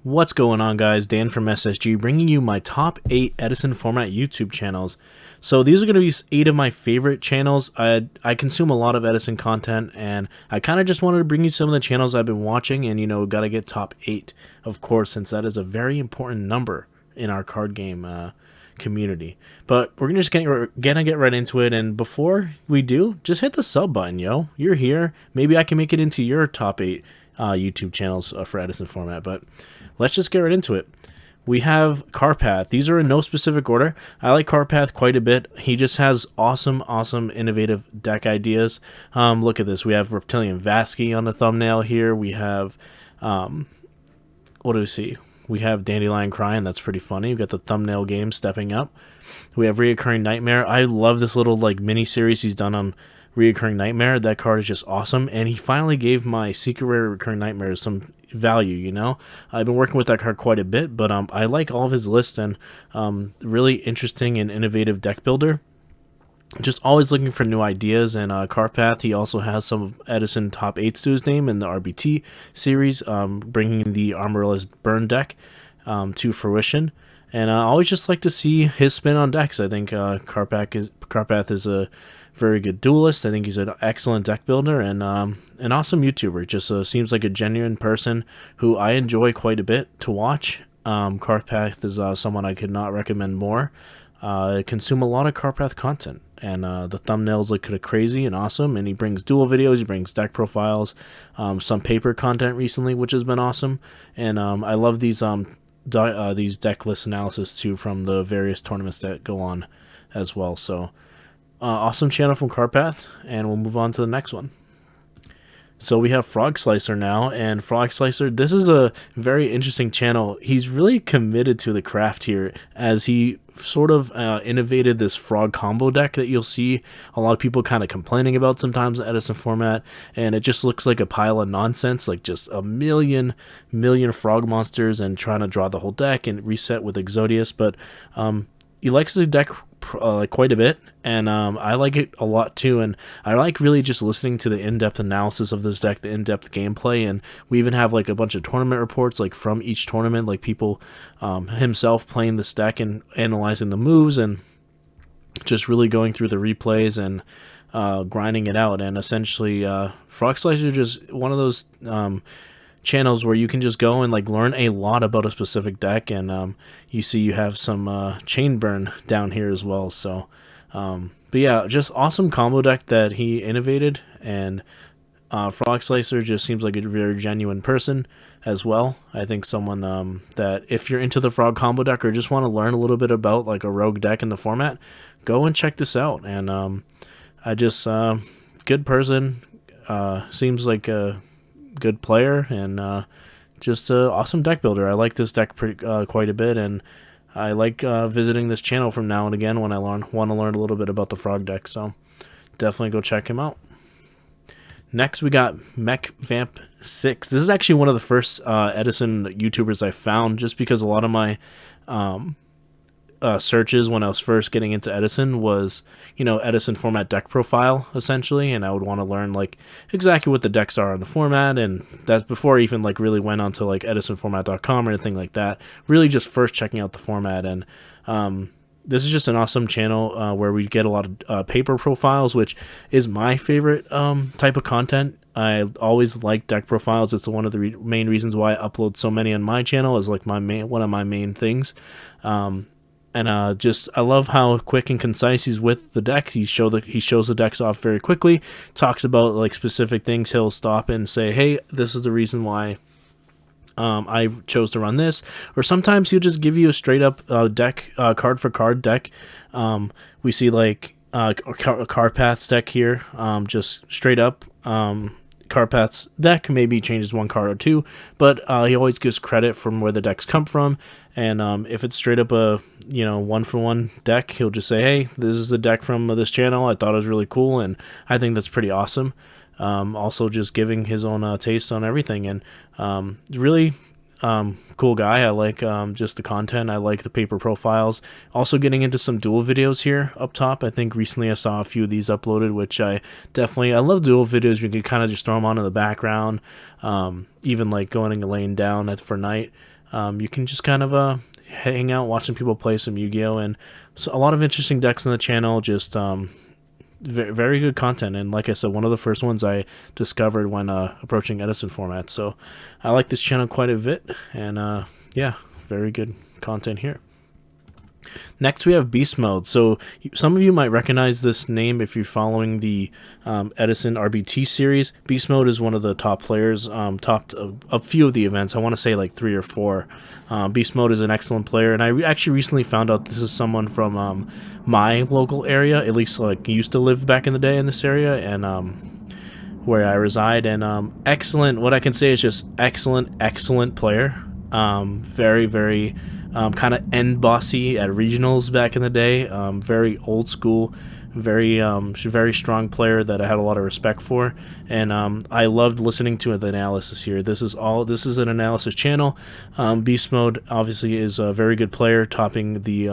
What's going on, guys? Dan from SSG bringing you my top 8 Edison Format YouTube channels. So these are going to be 8 of my favorite channels. I consume a lot of Edison content, and I kind of just wanted to bring you some of the channels I've been watching, and got to get top 8, of course, since that is a very important number in our card game community. But we're just gonna get right into it, and before we do, just hit the sub button, yo. You're here. Maybe I can make it into your top 8 YouTube channels for Edison Format, but let's just get right into it. We have Carpath. These are in no specific order. I like Carpath quite a bit. He just has awesome, innovative deck ideas. Look at this. We have Reptilian Vasky on the thumbnail here. We have, what do we see? We have Dandelion Crying. That's pretty funny. We've got the thumbnail game stepping up. We have Reoccurring Nightmare. I love this little mini series he's done on Reoccurring Nightmare. That card is just awesome, and he finally gave my Secret Rare Recurring Nightmares some value. I've been working with that card quite a bit, but I like all of his lists, and really interesting and innovative deck builder. Just always looking for new ideas. And Carpath, he also has some of Edison top 8s to his name in the RBT series, bringing the Armorillo's Burn deck to fruition. And I always just like to see his spin on decks. I think Carpath is a very good duelist. I think he's an excellent deck builder and an awesome YouTuber. Just seems like a genuine person who I enjoy quite a bit to watch. Carpath is someone I could not recommend more. I consume a lot of Carpath content, and the thumbnails look kind of crazy and awesome, and he brings duel videos, he brings deck profiles, some paper content recently, which has been awesome, and I love these deck list analysis too from the various tournaments that go on as well. So awesome channel from Carpath, and we'll move on to the next one. So we have Frog Slicer now, and Frog Slicer, this is a very interesting channel. He's really committed to the craft here, as he sort of innovated this frog combo deck that you'll see a lot of people kind of complaining about sometimes in Edison Format, and it just looks like a pile of nonsense, like just a million frog monsters and trying to draw the whole deck and reset with Exodius. But he likes the deck quite a bit, and I like it a lot too, and I like really just listening to the in-depth analysis of this deck, the in-depth gameplay, and we even have a bunch of tournament reports from each tournament, people himself playing this deck and analyzing the moves and just really going through the replays and grinding it out. And essentially Frog Slicer is just one of those channels where you can just go and learn a lot about a specific deck, and you have some chain burn down here as well. So but yeah, just awesome combo deck that he innovated, and Frog Slicer just seems like a very genuine person as well. I think someone that if you're into the frog combo deck or just want to learn a little bit about a rogue deck in the format, go and check this out. And I just good person, seems like a good player, and just a awesome deck builder. I like this deck quite a bit, and I like visiting this channel from now and again when I want to learn a little bit about the frog deck. So definitely go check him out. Next we got Mech Vamp 6. This is actually one of the first Edison YouTubers I found, just because a lot of my searches when I was first getting into Edison was, Edison Format deck profile, essentially, and I would want to learn exactly what the decks are on the format, and that's before I even really went onto edisonformat.com or anything like that. Really just first checking out the format, and this is just an awesome channel where we get a lot of paper profiles, which is my favorite type of content. I always like deck profiles. It's one of the main reasons why I upload so many on my channel, is one of my main things. And I love how quick and concise he's with the deck. He shows the decks off very quickly, talks about specific things. He'll stop and say, hey, this is the reason why I chose to run this. Or sometimes he'll just give you a straight up deck, card for card deck. We see Carpath's deck here, just straight up Carpath's deck. Maybe changes one card or two, but he always gives credit from where the decks come from. And if it's straight up a one-for-one deck, he'll just say, hey, this is the deck from this channel. I thought it was really cool, and I think that's pretty awesome. Also just giving his own taste on everything, and really cool guy. I like just the content. I like the paper profiles. Also getting into some duel videos here up top. I think recently I saw a few of these uploaded, which I love duel videos. You can kind of just throw them on in the background, even going and laying down for night. You can just kind of hang out watching people play some Yu-Gi-Oh, and so a lot of interesting decks on the channel. Just very good content, and like I said, one of the first ones I discovered when approaching Edison Format. So I like this channel quite a bit, and yeah, very good content here. Next, we have Beastmode. So some of you might recognize this name if you're following the Edison RBT series. Beastmode is one of the top players, topped a few of the events. I want to say like 3 or 4. Beastmode is an excellent player, and I actually recently found out this is someone from my local area, at least like used to live back in the day in this area, and where I reside. And excellent. What I can say is just excellent player. Very kind of end bossy at regionals back in the day. Very old school, very strong player that I had a lot of respect for, and I loved listening to the analysis here. This is an analysis channel. Beast Mode obviously is a very good player, topping the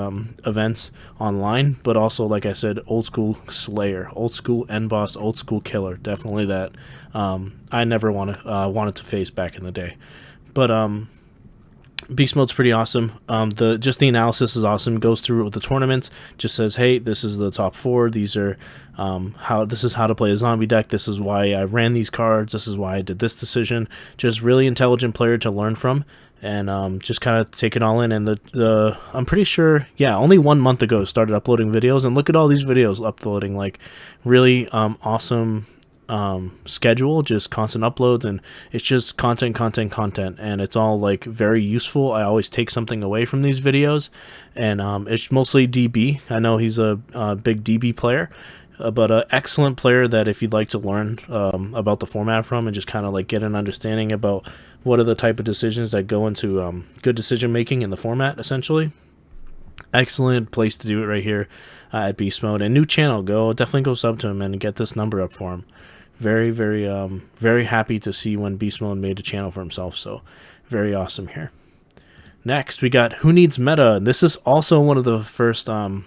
events online, but also, like I said, old school slayer, old school end boss, old school killer. Definitely that I never wanted to face back in the day, but Beast Mode's pretty awesome. The analysis is awesome. Goes through it with the tournaments. Just says, hey, this is the top 4. These are this is how to play a zombie deck. This is why I ran these cards. This is why I did this decision. Just really intelligent player to learn from, and just kind of take it all in. And I'm pretty sure, yeah, only 1 month ago started uploading videos, and look at all these videos uploading. Like really awesome schedule, just constant uploads, and it's just content, and it's all like very useful. I always take something away from these videos, and it's mostly DB. I know he's a big DB player, but an excellent player that if you'd like to learn about the format from, and just kind of like get an understanding about what are the type of decisions that go into good decision making in the format, essentially. Excellent place to do it right here at Beast Mode. And new channel, definitely go sub to him and get this number up for him. Very happy to see when Beast Mode made a channel for himself, so very awesome here. Next, we got WhoNeedsMeta. This is also one of the first the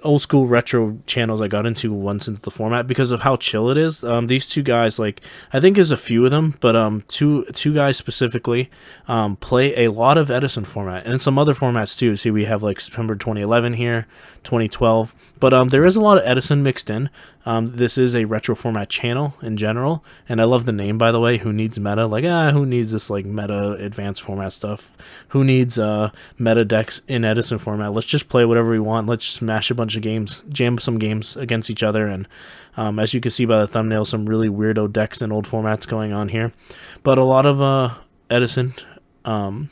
old school retro channels I got into once into the format because of how chill it is. These two guys, like, I think there's a few of them, but two guys specifically play a lot of Edison format and some other formats too. See, we have like September 2011 here, 2012, but there is a lot of Edison mixed in. This is a retro format channel in general, and I love the name, by the way. WhoNeedsMeta, like, who needs this like meta advanced format stuff? Who needs meta decks in Edison format? Let's just play whatever we want. Let's smash a bunch of games, jam some games against each other, and as you can see by the thumbnail, some really weirdo decks and old formats going on here, but a lot of Edison and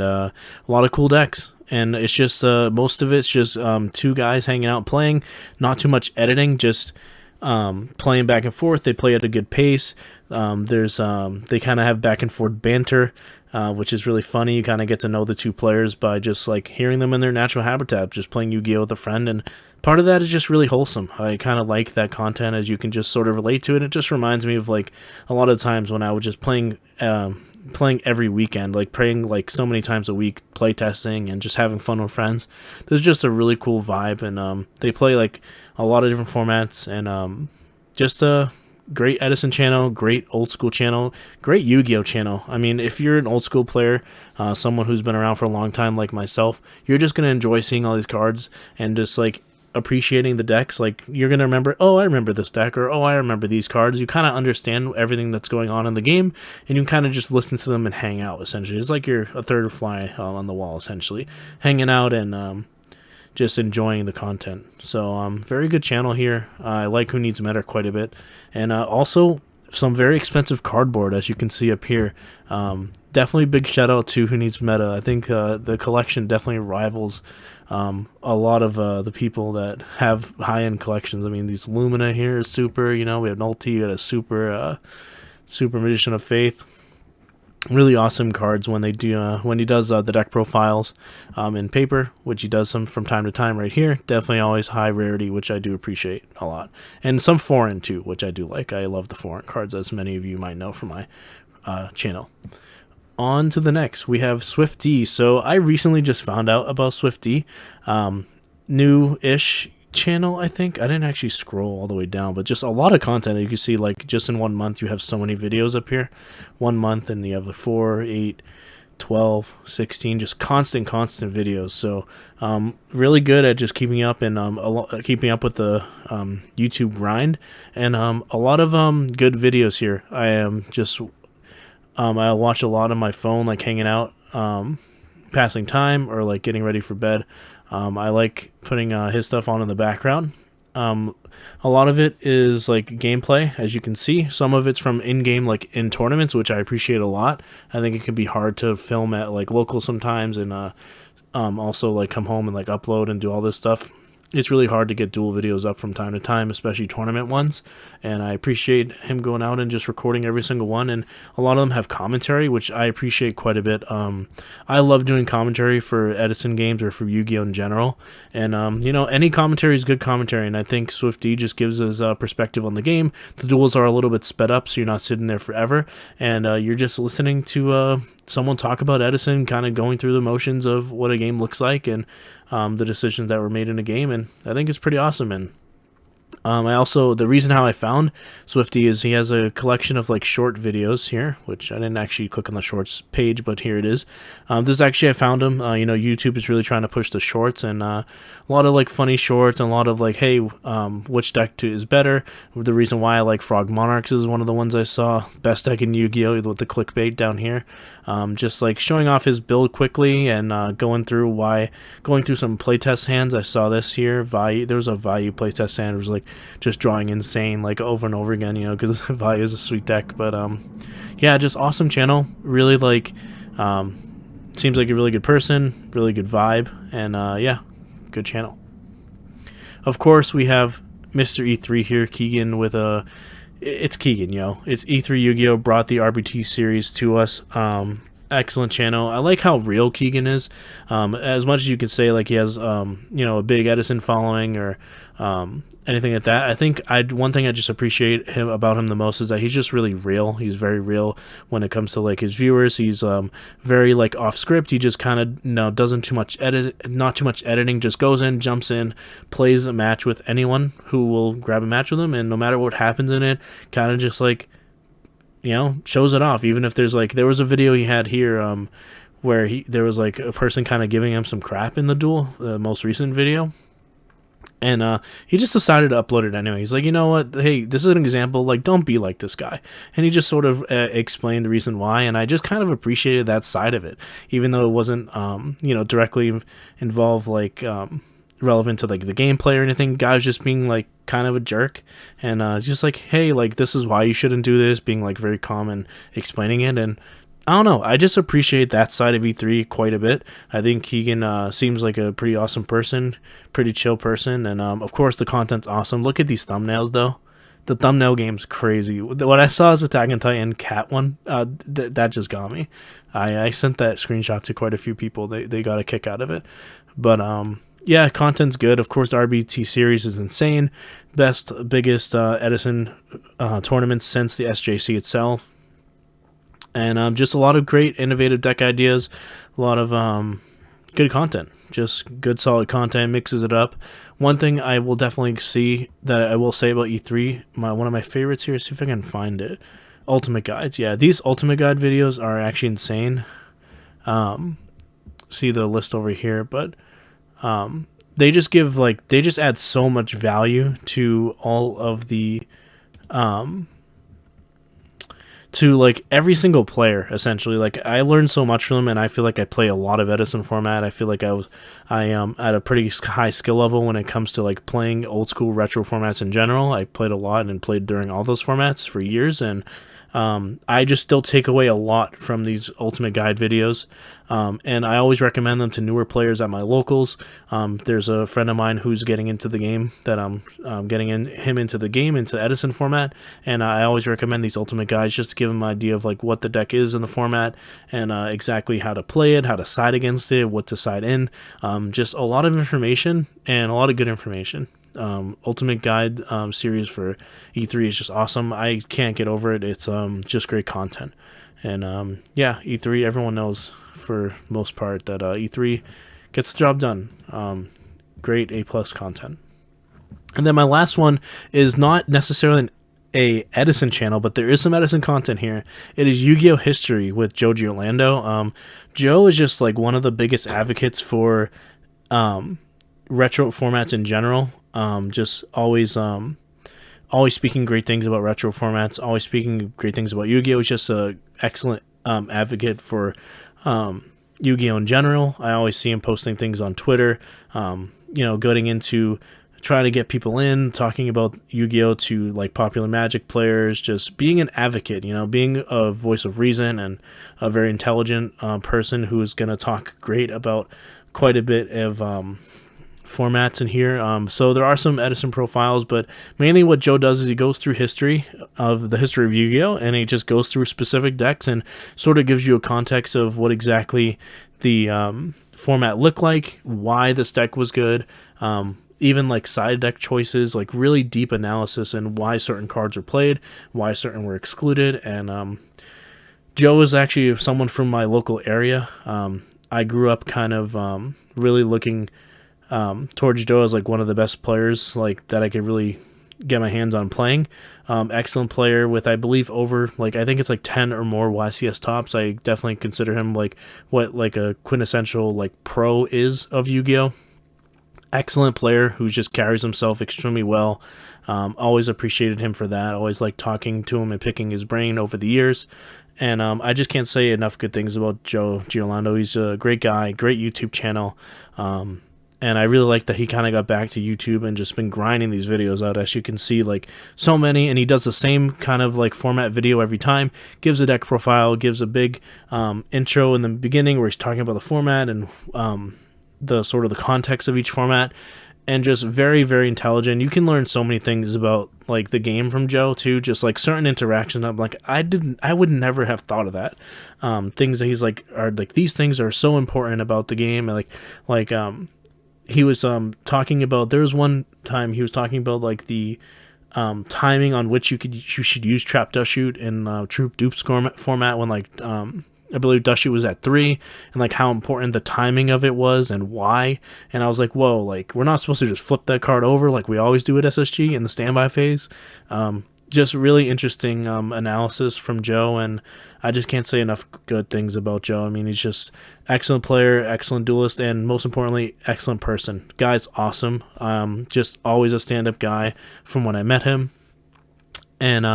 a lot of cool decks. And it's just most of it's just 2 guys hanging out playing, not too much editing, just playing back and forth. They play at a good pace. They kind of have back and forth banter, which is really funny. You kind of get to know the 2 players by just like hearing them in their natural habitat, just playing Yu-Gi-Oh with a friend, and part of that is just really wholesome. I kind of like that content, as you can just sort of relate to it. It just reminds me of like a lot of times when I was just playing every weekend, like playing like so many times a week, play testing and just having fun with friends. There's just a really cool vibe, and they play like a lot of different formats, and just a great Edison channel, great old school channel, great Yu-Gi-Oh channel. I mean, if you're an old school player, someone who's been around for a long time like myself, you're just gonna enjoy seeing all these cards and just like appreciating the decks. Like, you're gonna remember, oh, I remember this deck, or oh, I remember these cards. You kind of understand everything that's going on in the game, and you kind of just listen to them and hang out, essentially. It's like you're a third fly on the wall, essentially, hanging out and just enjoying the content. So very good channel here. I like WhoNeedsMeta quite a bit, and also some very expensive cardboard, as you can see up here. Definitely big shout out to WhoNeedsMeta. I think the collection definitely rivals a lot of the people that have high-end collections. I mean, these Lumina here is super, we have Nulti, we got a super Magician of Faith. Really awesome cards when they do when he does the deck profiles in paper, which he does some from time to time right here. Definitely always high rarity, which I do appreciate a lot, and some foreign too, which I do like. I love the foreign cards, as many of you might know from my channel. On to the next, we have SwiftDee. So I recently just found out about SwiftDee, new-ish channel, I think. I didn't actually scroll all the way down, but just a lot of content. You can see, like, just in 1 month, you have so many videos up here. 1 month, and you have like 4, 8, 12, 16, just constant videos. So really good at just keeping up and keeping up with the YouTube grind, and a lot of good videos here. I am just I watch a lot on my phone, like hanging out, passing time, or like getting ready for bed. I like putting his stuff on in the background. A lot of it is like gameplay, as you can see. Some of it's from in-game, like in tournaments, which I appreciate a lot. I think it can be hard to film at like local sometimes, and also like come home and like upload and do all this stuff. It's really hard to get dual videos up from time to time, especially tournament ones, and I appreciate him going out and just recording every single one, and a lot of them have commentary, which I appreciate quite a bit. I love doing commentary for Edison games or for Yu-Gi-Oh! In general, and you know, any commentary is good commentary, and I think SwiftDee just gives us a perspective on the game. The duels are a little bit sped up, so you're not sitting there forever, and you're just listening to someone talk about Edison, kind of going through the motions of what a game looks like, and the decisions that were made in a game, and I think it's pretty awesome. And I also, the reason how I found SwiftDee is he has a collection of like short videos here, which I didn't actually click on the shorts page, but here it is. This is actually, I found him, you know, YouTube is really trying to push the shorts, and a lot of like funny shorts, and a lot of like, hey, which deck is better. The reason why I like Frog Monarchs is one of the ones I saw. Best deck in Yu-Gi-Oh! With the clickbait down here. Just like showing off his build quickly, and going through some playtest hands. I saw this here, there was a Value playtest hand. It was like just drawing insane, like over and over again, you know, because Value is a sweet deck. But yeah, just awesome channel. Really like, seems like a really good person, really good vibe, and yeah, good channel. Of course, we have Mr. E3 here, Keegan, with a. It's Keegan, yo. It's E3 Yu-Gi-Oh! Brought the RBT series to us. Excellent channel. I like how real Keegan is. As much as you could say like he has, you know, a big Edison following, or anything like that, I think one thing I just appreciate about him the most is that he's just really real. He's very real when it comes to like his viewers. He's very like off script. He just kind of, you know, doesn't not too much editing. Just goes in, jumps in, plays a match with anyone who will grab a match with him, and no matter what happens in it, kind of just like, you know, shows it off. Even if there's like, there was a video he had here where there was like a person kind of giving him some crap in the duel, the most recent video, and he just decided to upload it anyway. He's like, you know what, hey, this is an example, like, don't be like this guy. And he just sort of explained the reason why, and I just kind of appreciated that side of it, even though it wasn't you know, directly involved, like relevant to like the gameplay or anything. Guys just being like kind of a jerk, and just like, hey, like, this is why you shouldn't do this, being like very calm and explaining it. And I don't know, I just appreciate that side of E3 quite a bit. I think Keegan seems like a pretty awesome person, pretty chill person, and of course the content's awesome. Look at these thumbnails though. The thumbnail game's crazy. What I saw is Attack on Titan cat one. That just got me. I sent that screenshot to quite a few people. They got a kick out of it. But yeah, content's good. Of course, the RBT series is insane. Biggest Edison tournaments since the SJC itself. And just a lot of great innovative deck ideas. A lot of good content. Just good solid content, mixes it up. One thing I will definitely say about E3, one of my favorites here, see if I can find it. Ultimate Guides. Yeah, these Ultimate Guide videos are actually insane. See the list over here, but they just add so much value to all of the to like every single player, essentially. Like, I learned so much from them, and I feel like I play a lot of Edison format. I feel like I am at a pretty high skill level when it comes to like playing old school retro formats in general. I played a lot and played during all those formats for years, and I just still take away a lot from these Ultimate Guide videos, and I always recommend them to newer players at my locals. There's a friend of mine who's getting into the game, that I'm getting him into the game, into Edison format, and I always recommend these Ultimate Guides just to give him an idea of like what the deck is in the format, and exactly how to play it, how to side against it, what to side in. Just a lot of information, and a lot of good information. Ultimate Guide series for E3 is just awesome. I can't get over it. It's just great content. And yeah, E3, everyone knows for most part that E3 gets the job done. Great A+ content. And then my last one is not necessarily a Edison channel, but there is some Edison content here. It is YuGiOh History with Joe Giolando. Joe is just like one of the biggest advocates for retro formats in general. Just always speaking great things about retro formats, always speaking great things about Yu-Gi-Oh! He's just an excellent advocate for Yu-Gi-Oh! In general. I always see him posting things on Twitter, going into trying to get people in, talking about Yu-Gi-Oh! To like popular Magic players, just being an advocate, being a voice of reason and a very intelligent person who is going to talk great about quite a bit of formats in here. So there are some Edison profiles, but mainly what Joe does is he goes through history of Yu-Gi-Oh! And he just goes through specific decks and sort of gives you a context of what exactly the format looked like, why this deck was good, even like side deck choices, like really deep analysis and why certain cards are played, why certain were excluded. And Joe is actually someone from my local area. I grew up kind of really looking towards Joe as like one of the best players like that I could really get my hands on playing. Excellent player with, I believe, over I think it's like 10 or more YCS tops. I definitely consider him like what like a quintessential like pro is of Yu-Gi-Oh! Excellent player who just carries himself extremely well. Always appreciated him for that. Always liked talking to him and picking his brain over the years. And I just can't say enough good things about Joe Giolando. He's a great guy, great YouTube channel. And I really like that he kind of got back to YouTube and just been grinding these videos out. As you can see, like so many, and he does the same kind of like format video every time. Gives a deck profile, gives a big intro in the beginning where he's talking about the format and the sort of the context of each format, and just very, very intelligent. You can learn so many things about like the game from Joe too, just like certain interactions. I'm like, I would never have thought of that. Things that he's like are like, these things are so important about the game. Like he was talking about, there was one time he was talking about like the timing on which you should use Trap Dust Shoot in Troop Dupes format when like I believe Dust Shoot was at 3, and like how important the timing of it was and why. And I was like, whoa, like we're not supposed to just flip that card over like we always do at SSG in the standby phase. Just really interesting analysis from Joe, and I just can't say enough good things about Joe. I mean, he's just excellent player, excellent duelist, and most importantly, excellent person. Guy's awesome. Just always a stand-up guy from when I met him, and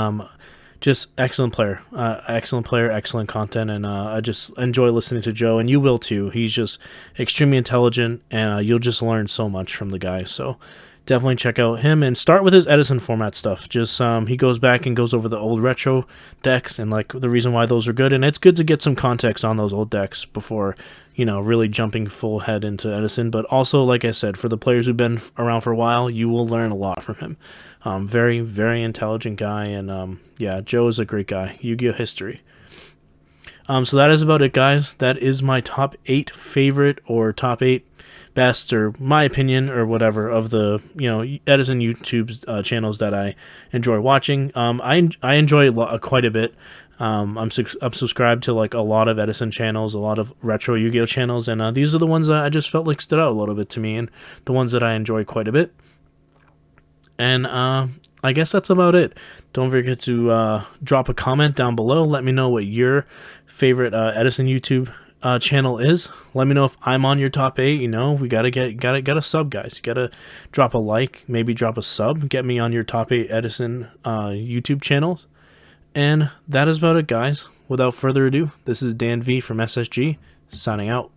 just excellent player, excellent content, and I just enjoy listening to Joe, and you will too. He's just extremely intelligent, and you'll just learn so much from the guy. So definitely check out him and start with his Edison format stuff. Just he goes back and goes over the old retro decks and like the reason why those are good, and it's good to get some context on those old decks before really jumping full head into Edison. But also, like I said, for the players who've been around for a while, you will learn a lot from him. Very, very intelligent guy, and yeah, Joe is a great guy. YuGiOh History. So that is about it, guys. That is my top 8 favorite or top 8 best, or my opinion, or whatever, of the Edison YouTube channels that I enjoy watching. I enjoy quite a bit. I'm subscribed to like a lot of Edison channels, a lot of retro Yu-Gi-Oh channels, and these are the ones that I just felt like stood out a little bit to me, and the ones that I enjoy quite a bit. And I guess that's about it. Don't forget to drop a comment down below. Let me know what your favorite Edison YouTube channel is. Let me know if I'm on your top 8. We gotta sub, guys. You gotta drop a like, maybe drop a sub, get me on your top 8 Edison YouTube channels. And that is about it, guys. Without further ado, this is Dan V from SSG signing out.